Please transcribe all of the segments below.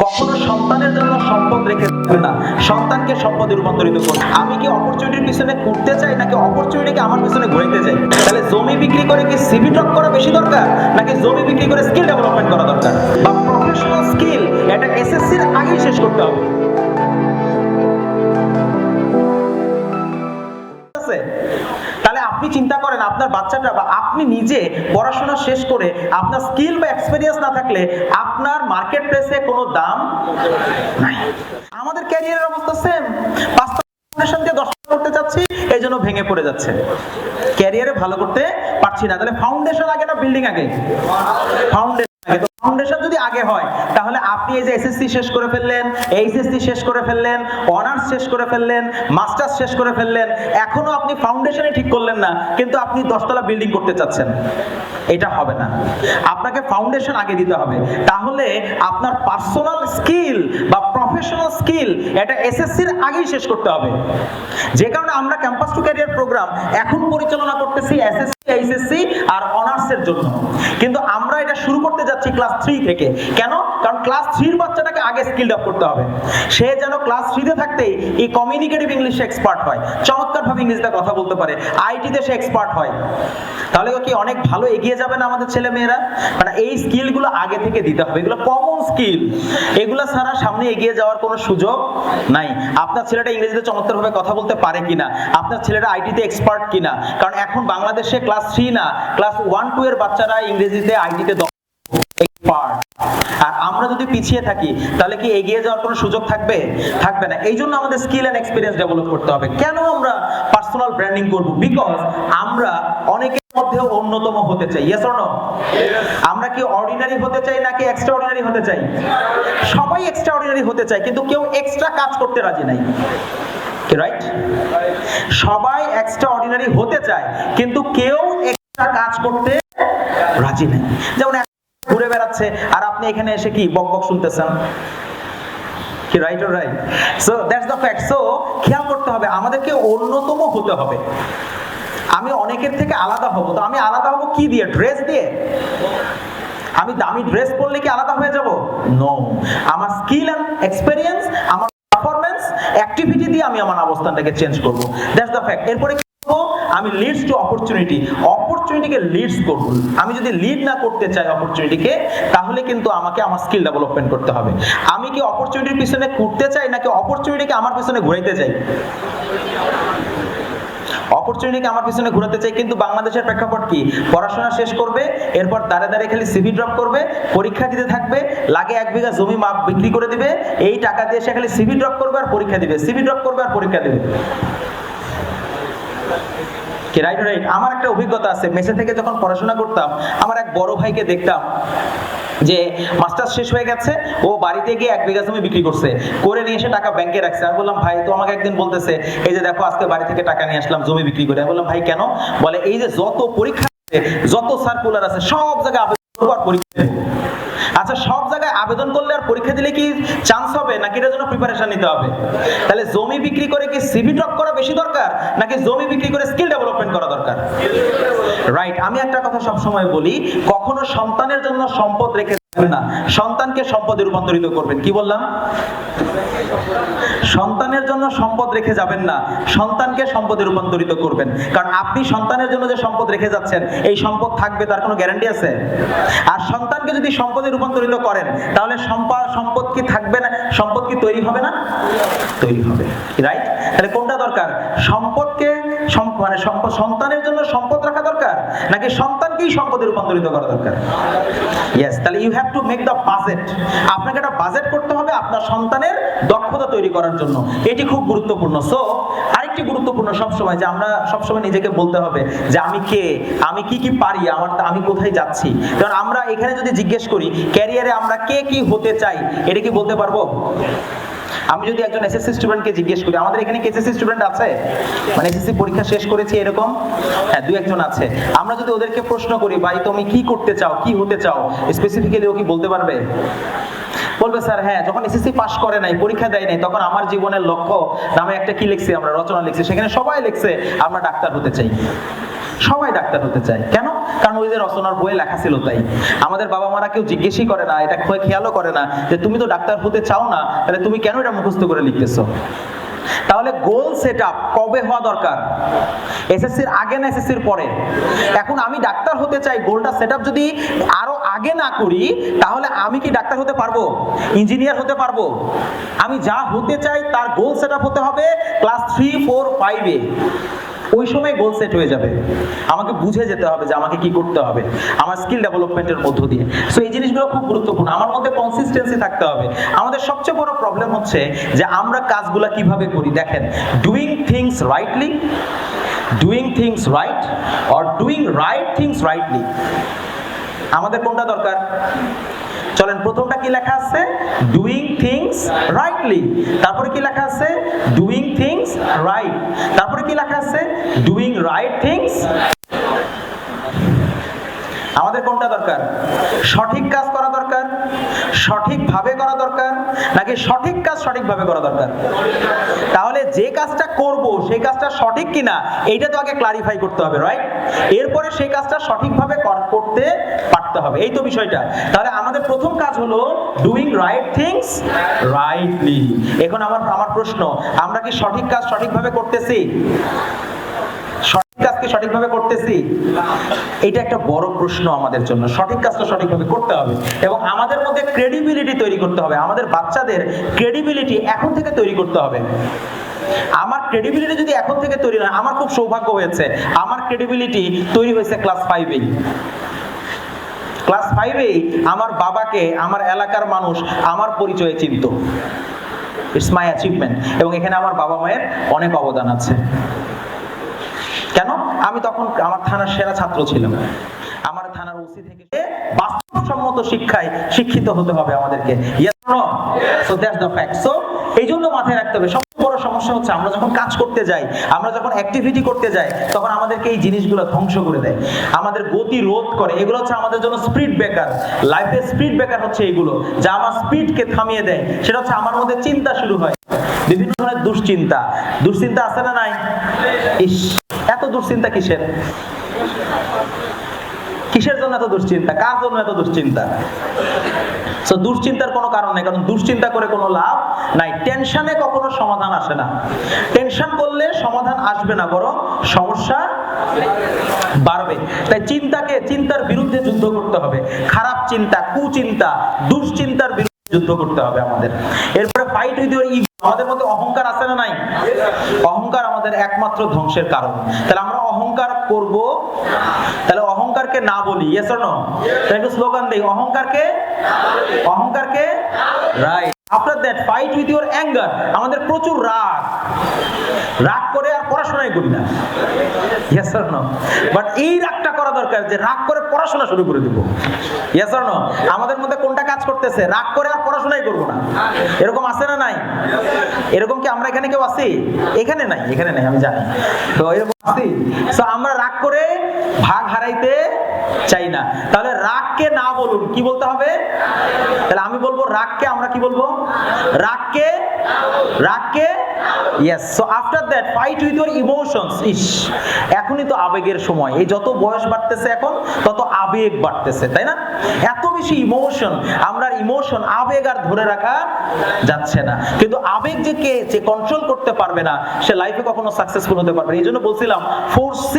কখনো সন্তানের জন্য সম্পদ রেখে দেবেন না, সন্তানকে সম্পদে রূপান্তরিত করুন। আমি কি অপরচুনিটির পিছনে ঘুরতে চাই নাকি অপরচুনিটিকে আমার পিছনে ঘুরাইতে চাই? তাহলে জমি বিক্রি করে কি সিভি ড্রপ করা বেশি দরকার নাকি জমি বিক্রি করে স্কিল ডেভেলপমেন্ট করা দরকার? বা প্রফেশনাল স্কিল এটা এসএসসির আগেই শেষ করতে হবে। তাহলে আপনি চিন্তা করেন আপনার বাচ্চাটা বা আপনি নিজে পড়াশোনা শেষ করে আপনার স্কিল বা এক্সপেরিয়েন্স না থাকলে আপনার মার্কেট প্লেসে কোনো দাম নাই। আমাদের ক্যারিয়ারের অবস্থা সেম। 5টা ফাউন্ডেশন দিয়ে 10টা করতে চাচ্ছি, এই জন্য ভেঙে পড়ে যাচ্ছে, ক্যারিয়ারে ভালো করতে পারছি না। তাহলে ফাউন্ডেশন আগে না বিল্ডিং আগে? ফাউন্ডেশন যদি আগে হয় তাহলে আপনি এই যে এসএসসি শেষ করে ফেললেন, এইচএসসি শেষ করে ফেললেন, অনার্স শেষ করে ফেললেন, মাস্টার্স শেষ করে ফেললেন, এখনো আপনি ফাউন্ডেশনই ঠিক করলেন না, কিন্তু আপনি 10তলা বিল্ডিং করতে চাচ্ছেন, এটা হবে না। আপনাকে ফাউন্ডেশন আগে দিতে হবে। তাহলে আপনার পার্সোনাল স্কিল বা প্রফেশনাল স্কিল এটা এসএসসির আগেই শেষ করতে হবে। যে কারণে আমরা ক্যাম্পাস টু ক্যারিয়ার প্রোগ্রাম এখন পরিচালনা করতেছি এসএসসি, এইচএসসি আর অনার্সের জন্য, কিন্তু আমরা এটা শুরু করতে যাচ্ছি ক্লাস 3 থেকে। কেন? কারণ ক্লাস 3 এর বাচ্চাটাকে আগে স্কিল ডেভেলপ করতে হবে। সে যেন ক্লাস 3 তে থাকতেই এই কমিউনিকেটিভ ইংলিশে এক্সপার্ট হয়, চমৎকারভাবে ইংরেজিতে কথা বলতে পারে, আইটিতে সে এক্সপার্ট হয়। তাহলে কি অনেক ভালো এগিয়ে যাবে না আমাদের ছেলে মেয়েরা? মানে এই স্কিলগুলো আগে থেকে দিতে হবে, এগুলো কমন স্কিল, এগুলো ছাড়া সামনে এগিয়ে যাওয়ার কোনো সুযোগ নাই। আপনার ছেলেটা ইংরেজিতে চমৎকারভাবে কথা বলতে পারে কিনা, আপনার ছেলেটা আইটিতে এক্সপার্ট কিনা, কারণ এখন বাংলাদেশে ক্লাস 3 না, ক্লাস 1-2 এর বাচ্চারা ইংরেজিতে আইটিতে এক্সপার্ট। আর আমরা যদি পিছিয়ে থাকি তাহলে কি এগিয়ে যাওয়ার কোনো সুযোগ থাকবে? থাকবে না। এই জন্য আমাদের স্কিল এন্ড এক্সপেরিয়েন্স ডেভেলপ করতে হবে। কেন আমরা পার্সোনাল ব্র্যান্ডিং করব? বিকজ আমরা অনেকের মধ্যে অন্যতম হতে চাই। Yes or no? আমরা কি অর্ডিনারি হতে চাই নাকি এক্সট্রা অর্ডিনারি হতে চাই? সবাই এক্সট্রা অর্ডিনারি হতে চায়, কিন্তু কেউ এক্সট্রা কাজ করতে রাজি নাই, রাইট? সবাই এক্সট্রা অর্ডিনারি হতে চায়, কিন্তু কেউ এক্সট্রা কাজ করতে রাজি নাই। যেমন ঘুরে বেড়াচ্ছে আর আপনি এখানে এসে কি বক বক শুনতেছেন, কি right or right? So that's the fact. So খেয়াল করতে হবে, আমাদেরকে অন্যতম হতে হবে। আমি অনেকের থেকে আলাদা হব, তো আমি আলাদা হব কি দিয়ে? ড্রেস দিয়ে? আমি দামি ড্রেস পরলে কি আলাদা হয়ে যাব? নো। আমার স্কিল এন্ড এক্সপেরিয়েন্স, আমার পারফরম্যান্স, অ্যাক্টিভিটি দিয়ে আমি আমার অবস্থানটাকে চেঞ্জ করব। That's the fact. এরপরে আমি লিডস টু অপরচুনিটি, অপরচুনিটিকে লিডস করব। আমি যদি লিড না করতে চাই অপরচুনিটিকে, তাহলে কিন্তু আমাকে আমার স্কিল ডেভেলপমেন্ট করতে হবে। আমি কি অপরচুনিটির পিছনে ঘুরতে চাই নাকি অপরচুনিটিকে আমার পিছনে ঘুরাইতে চাই? অপরচুনিটিকে আমার পিছনে ঘুরাতে চাই। কিন্তু বাংলাদেশের প্রেক্ষাপট কি? পড়াশোনা শেষ করবে, এরপর দাঁড়ে দাঁড়িয়ে খালি সিভি ড্রপ করবে, পরীক্ষা দিতে থাকবে, লাগে 1 বিঘা জমি মাপ বিক্রি করে দিবে, এই টাকা দিয়ে সে খালি সিভি ড্রপ করবে আর পরীক্ষা দিবে, সিভি ড্রপ করবে আর পরীক্ষা দিবে। কি রাইট রাইট? আমার একটা অভিজ্ঞতা আছে, মেসে থেকে যখন পড়াশোনা করতাম, আমার এক বড় ভাইকে দেখতাম যে মাস্টার্স শেষ হয়ে গেছে, ও বাড়িতে গিয়ে 1 বিঘা জমি বিক্রি করছে, করে নিয়ে এসে টাকা ব্যাংকে রাখছে। আমি বললাম ভাই, তো আমাকে একদিন বলতেছে এই যে দেখো আজকে বাড়ি থেকে টাকা নিয়ে আসলাম জমি বিক্রি করে। আমি বললাম ভাই কেন? বলে এই যে যত পরীক্ষা আছে, যত সার্কুলার আছে, সব জায়গায় আবেদন করব আর পরীক্ষা দেব। আচ্ছা, সব জায়গায় আবেদন করলে আর পরীক্ষা দিলে কি চান্স হবে নাকি এটার জন্য প্রিপারেশন নিতে হবে? তাহলে জমি বিক্রি করে কি সিভি ড্রপ করা বেশি দরকার নাকি জমি বিক্রি করে স্কিল ডেভেলপমেন্ট করা দরকার? রাইট। আমি একটা কথা সব সময় বলি, কখনো সন্তানের জন্য সম্পদ রেখে না, সন্তানকে সম্পদে রূপান্তরিত করবেন। কি বললাম? সন্তানের জন্য সম্পদ রেখে যাবেন না, সন্তানকে সম্পদে রূপান্তরিত করবেন। কারণ আপনি সন্তানের জন্য যে সম্পদ রেখে যাচ্ছেন, এই সম্পদ থাকবে তার কোনো গ্যারান্টি আছে? আর সন্তানকে যদি সম্পদে রূপান্তরিত করেন, তাহলে সম্পদ কি থাকবে না? সম্পদ কি তৈরি হবে না? তৈরি হবে, রাইট? তাহলে কোনটা দরকার? সম্পদকে মানে সন্তানের জন্য সম্পদ রাখা দরকার নাকি সন্তানকেই সম্পদে রূপান্তরিত করা দরকার? ইয়েস। তাহলে you have to make the budget. আপনাকে একটা বাজেট করতে হবে আপনার সন্তানের দক্ষতা তৈরি করার জন্য, এটি খুব গুরুত্বপূর্ণ। সো আরেকটি গুরুত্বপূর্ণ সবসময় যে আমরা সবসময় নিজেকে বলতে হবে যে আমি কে, আমি কি কি পারি, আমি কোথায় যাচ্ছি। কারণ আমরা এখানে যদি জিজ্ঞেস করি ক্যারিয়ারে আমরা কে কি হতে চাই, এটা কি বলতে পারবো? আমি যদি একজন এসএসসি স্টুডেন্টকে জিজ্ঞেস করি, আমাদের এখানে কি এসএসসি স্টুডেন্ট আছে? মানে এসএসসি পরীক্ষা শেষ করেছে এরকম? হ্যাঁ, 2-1 আছে। আমরা যদি ওদেরকে প্রশ্ন করি ভাই তুমি কি করতে চাও, কি হতে চাও, স্পেসিফিক্যালি ও কি বলতে পারবে? বলবে স্যার হ্যাঁ, যখন এসএসসি পাস করে নাই, পরীক্ষা দেয় নাই, তখন আমার জীবনের লক্ষ্য নামে একটা কি লিখছি, আমরা রচনা লিখছি, সেখানে সবাই লিখছে আমরা ডাক্তার হতে চাই। সবাই ডাক্তার হতে চায়। কেন? কারণ ওই যে রচনার বইয়ে লেখা ছিল তাই। আমাদের বাবা মারা কেউ জিজ্ঞেসই করে না, এটা খেয়ালও করে না যে তুমি তো ডাক্তার হতে চাও না, তাহলে তুমি কেন এটা মুখস্থ করে লিখতেছো। তাহলে গোল সেট আপ কবে হওয়া দরকার? এসএসসির আগে না এসএসসির পরে? এখন আমি ডাক্তার হতে চাই, গোলটা সেট আপ যদি আরো আগে না করি তাহলে আমি কি ডাক্তার হতে পারবো, ইঞ্জিনিয়ার হতে পারবো? আমি যা হতে চাই তার গোল সেট আপ হতে হবে ক্লাস 3, 4, 5-এ। ওই সময় গোল সেট হয়ে যাবে। আমাকে বুঝে যেতে হবে যে আমাকে কি করতে হবে আমার স্কিল ডেভেলপমেন্টের মধ্য দিয়ে। সো এই জিনিসগুলো খুব গুরুত্বপূর্ণ। আমার মধ্যে কনসিস্টেন্সি থাকতে হবে। আমাদের সবচেয়ে বড় প্রবলেম হচ্ছে যে আমরা কাজগুলো কিভাবে করি। দেখেন, doing things rightly, doing things right or doing right things rightly, আমাদের কোনটা দরকার? চলেন, প্রথমটা কি লেখা আছে? Doing things rightly. তারপরে কি লেখা আছে? Doing things right. তারপরে কি লেখা আছে? Doing right things. আমাদের কোনটা দরকার? সঠিক কাজ করা দরকার, সঠিকভাবে করা দরকার, নাকি সঠিক কাজ সঠিকভাবে করা দরকার? তাহলে যে কাজটা করব সেই কাজটা সঠিক কিনা এইটা তো আগে ক্লারিফাই করতে হবে, রাইট? এরপরে সেই কাজটা সঠিকভাবে করতে পারতে হবে, এই তো বিষয়টা। তাহলে আমাদের প্রথম কাজ হলো ডুইং রাইট থিংস রাইটলি। এখন আমার প্রশ্ন, আমরা কি সঠিক কাজ সঠিকভাবে করতেছি? সঠিক কাজকে সঠিকভাবে করতেছি? এটা একটা বড় প্রশ্ন আমাদের জন্য। সঠিক কাজটা সঠিকভাবে করতে হবে এবং আমাদের মধ্যে ক্রেডিবিলিটি তৈরি করতে হবে। আমাদের বাচ্চাদের ক্রেডিবিলিটি এখন থেকে তৈরি করতে হবে। আমার ক্রেডিবিলিটি যদি এখন থেকে তৈরি না, আমার খুব সৌভাগ্য হয়েছে, আমার ক্রেডিবিলিটি তৈরি হয়েছে ক্লাস 5-এ। ক্লাস 5-এ আমার বাবাকে আমার এলাকার মানুষ আমার পরিচয়ে চিনত। It's my achievement. এবং এখানে আমার বাবা মায়ের অনেক অবদান আছে। কেন? আমি তখন আমার থানার সেরা ছাত্র ছিলাম। আমার থানার ওসি থেকে বাস্তবসম্মত শিক্ষায় শিক্ষিত হতে হবে আমাদেরকে। Yes or no? So that's the fact. So এই জন্য মাথায় রাখতে হবে, সবচেয়ে বড় সমস্যা হচ্ছে আমরা যখন কাজ করতে যাই, আমরা যখন অ্যাক্টিভিটি করতে যাই, তখন আমাদেরকে এই জিনিসগুলো ধ্বংস করে দেয়, আমাদের গতি রোধ করে। এগুলো হচ্ছে আমাদের জন্য স্পিড ব্রেকার। লাইফে স্পিড ব্রেকার হচ্ছে এগুলো, যা আমার স্পিডকে থামিয়ে দেয়। সেটা হচ্ছে আমার মধ্যে চিন্তা শুরু হয়, বিভিন্ন ধরনের দুশ্চিন্তা। দুশ্চিন্তা আছে না নাই? ইস, এত দুশ্চিন্তা কিসের? কিসের জন্য এত দুশ্চিন্তা? কার জন্য এত দুশ্চিন্তা? সো দুশ্চিন্তার কোনো কারণ নেই, কারণ দুশ্চিন্তা করে কোনো লাভ নাই। টেনশনে কখনো সমাধান আসে না। টেনশন করলে সমাধান আসবে না, বরং সমস্যা বাড়বে। তাই চিন্তার বিরুদ্ধে যুদ্ধ করতে হবে। খারাপ চিন্তা, কুচিন্তা, দুশ্চিন্তার বিরুদ্ধে যুদ্ধ করতে হবে আমাদের। এরপরে ফাইট উইথ ইউর ইগো। আমাদের মধ্যে অহংকার আছে না নাই? অহংকার আমাদের একমাত্র ধ্বংসের কারণ। তাহলে আমরা অহংকার করব, তাহলে অহংকারকে না বলি। Yes or no? তাহলে একটু স্লোগান দেই, অহংকারকে right. After that fight with your anger. আমাদের প্রচুর রাগ করে আর পড়াশোনাই করি না। Yes or no? বাট এই রাগটা করা দরকার যে রাগ করে পড়াশোনা শুরু করে দিব। Yes or no? আমাদের মধ্যে কোনটা কাজ করতেছে? রাগ করে আর পড়াশোনাই করব না। এরকম আছে না নাই? এরকম কি আমরা এখানে কেউ আছি? এখানে নাই, আমি জানি। তো এরকম আছি। সো আমরা রাগ করে ভাগ হারাইতে চাই না। তাহলে রাগকে না বলুন, কি বলতে হবে? তাহলে আমি বলবো রাগকে, আমরা কি বলবো? রাগকে yes. So after that fight with your emotions. এখনই তো আবেগের সময়। এই যত বয়স বাড়তেছে এখন তত আবেগ বাড়তেছে, তাই না? এত বেশি ইমোশন, আমরা ইমোশন, আবেগ আর ধরে রাখা যাচ্ছে না। কিন্তু আবেগ যে কন্ট্রোল করতে পারবে না, সে লাইফে কখনো সাকসেসফুল হতে পারবে না। এই জন্য বলছিলাম 4C,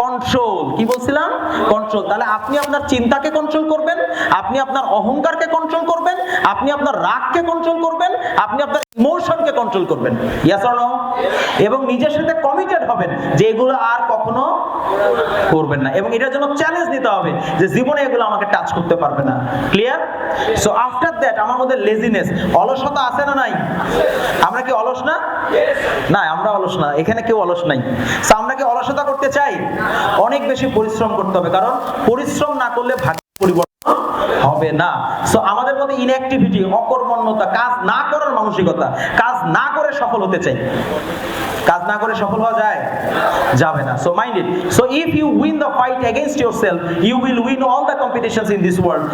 কন্ট্রোল। কি বলছিলাম? কন্ট্রোল। তাহলে আপনি আপনার চিন্তাকে কন্ট্রোল করবেন, আপনি আপনার অহংকারকে কন্ট্রোল করবেন, আপনি আপনার রাগকে কন্ট্রোল করবেন, আপনি আপনার ইমোশনকে কন্ট্রোল করবেন। Yes or no? এবং নিজের সাথে কমিটেড হবেন যে এগুলো আর কখনো করবেন না। এবং এটার জন্য চ্যালেঞ্জ নিতে হবে যে জীবনে এগুলো আমাকে টাচ করতে পারবে না। ক্লিয়ার? সো আফটার দ্যাট আমার মধ্যে লেজিনেস, অলসতা আছে না নাই? আমরা কি অলস না? না, আমরা অলস না। এখানে কেউ অলস নাই। সো আমরা কি অলসতা করতে চাই? অনেক বেশি পরিশ্রম করতে হবে, কারণ পরিশ্রম না করলে ভাগ্য পরিবর্তন হবে না। সো আমাদের মধ্যে ইনঅ্যাক্টিভিটি, অকর্মণ্যতা, কাজ না করার মানসিকতা, কাজ না করে সফল হতে চাই। কাজ না করে সফল হওয়া যায়? যাবে না। So mind it. So if you win the fight against yourself, you will win all the competitions in this world.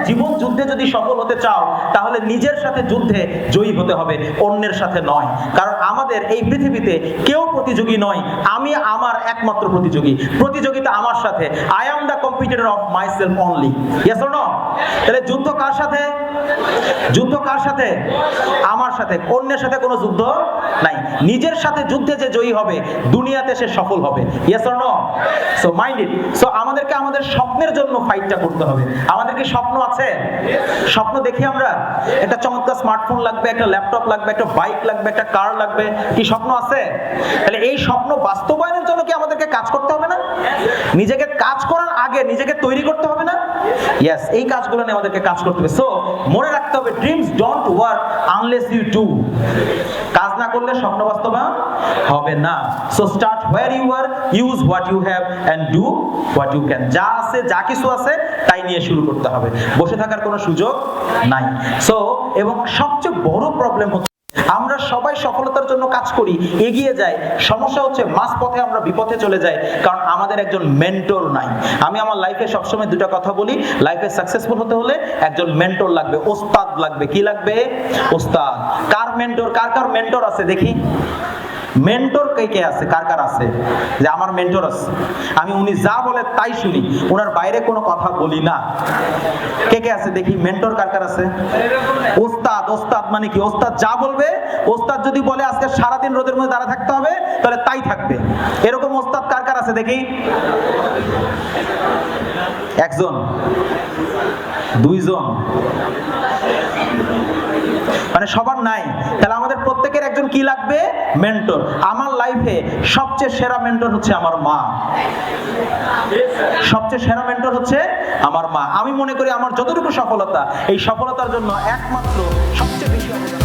জীবন যুদ্ধে যদি সফল হতে চাও, তাহলে নিজের সাথে যুদ্ধে জয়ী হতে হবে, অন্যের সাথে নয়। কারণ আমাদের এই পৃথিবীতে কেউ প্রতিযোগী নয়, আমি আমার একমাত্র প্রতিযোগী। প্রতিযোগিতা আমার সাথে। I am the competitor of myself only. Yes or no? তাহলে যুদ্ধ কার সাথে? যুদ্ধ কার সাথে? আমার সাথে। অন্যের সাথে কোনো যুদ্ধ নাই। নিজের সাথে যুদ্ধে যে জয়ী হবে, দুনিয়াতে সে সফল হবে। Yes or no? So mind it. So আমাদেরকে আমাদের স্বপ্নের জন্য ফাইটটা করতে হবে। আমাদের কি স্বপ্ন আছে? স্বপ্ন দেখি আমরা। একটা চমৎকার স্মার্টফোন লাগবে, একটা ল্যাপটপ লাগবে, একটা বাইক লাগবে, একটা কার লাগবে। কি স্বপ্ন আছে? তাহলে এই স্বপ্ন বাস্তবায়নের জন্য কি আমাদেরকে কাজ করতে হবে না? নিজেকে কাজ করার আগে নিজেকে তৈরি করতে হবে না? ইয়েস, এই কাজগুলো নিয়ে আমাদেরকে কাজ করতে হবে। সো মনে রাখতে হবে, dreams don't work unless you do. কাজ না করলে স্বপ্ন বাস্তবায়ন হবে না। So start where you are, use what you have and do what you can. যা আছে, যা কিছু আছে, তাই নিয়ে শুরু করতে হবে। বসে থাকার কোনো সুযোগ নাই। সো এবং সবচেয়ে বড় প্রবলেম হচ্ছে, আমরা সবাই সফলতার জন্য কাজ করি, এগিয়ে যাই। সমস্যা হচ্ছে মাঝপথে আমরা বিপথে চলে যাই, কারণ আমাদের একজন মেন্টর নাই। আমি আমার লাইফে সবসময় দুটো কথা বলি, লাইফে সাকসেসফুল হতে হলে একজন মেন্টর লাগবে, ওস্তাদ লাগবে। কি লাগবে? ওস্তাদ। কার মেন্টর? কার কার মেন্টর আছে দেখি? মেন্টর কে কে আছে? কার কার আছে যে আমার মেন্টর আছে, আমি উনি যা বলে তাই শুনি, ওনার বাইরে কোনো কথা বলি না? কে কে আছে দেখি? মেন্টর কার কার আছে? ওস্তাদ। ওস্তাদ মানে কি? ওস্তাদ যা বলবে, ওস্তাদ যদি বলে আজকে সারাদিন রোদের মধ্যে দাঁড়া থাকতে হবে, তাহলে তাই থাকবে। এরকম ওস্তাদ কার কার আছে দেখি? একজন, দুইজন, মানে সবার নাই। তাহলে আমাদের প্রত্যেকের একজন কি লাগবে? মেন্টর। আমার লাইফে সবচেয়ে সেরা মেন্টর হচ্ছে আমার মা। সবচেয়ে সেরা মেন্টর হচ্ছে আমার মা। আমি মনে করি আমার যতটুকু সফলতা, এই সফলতার জন্য একমাত্র সবচেয়ে বেশি অবদান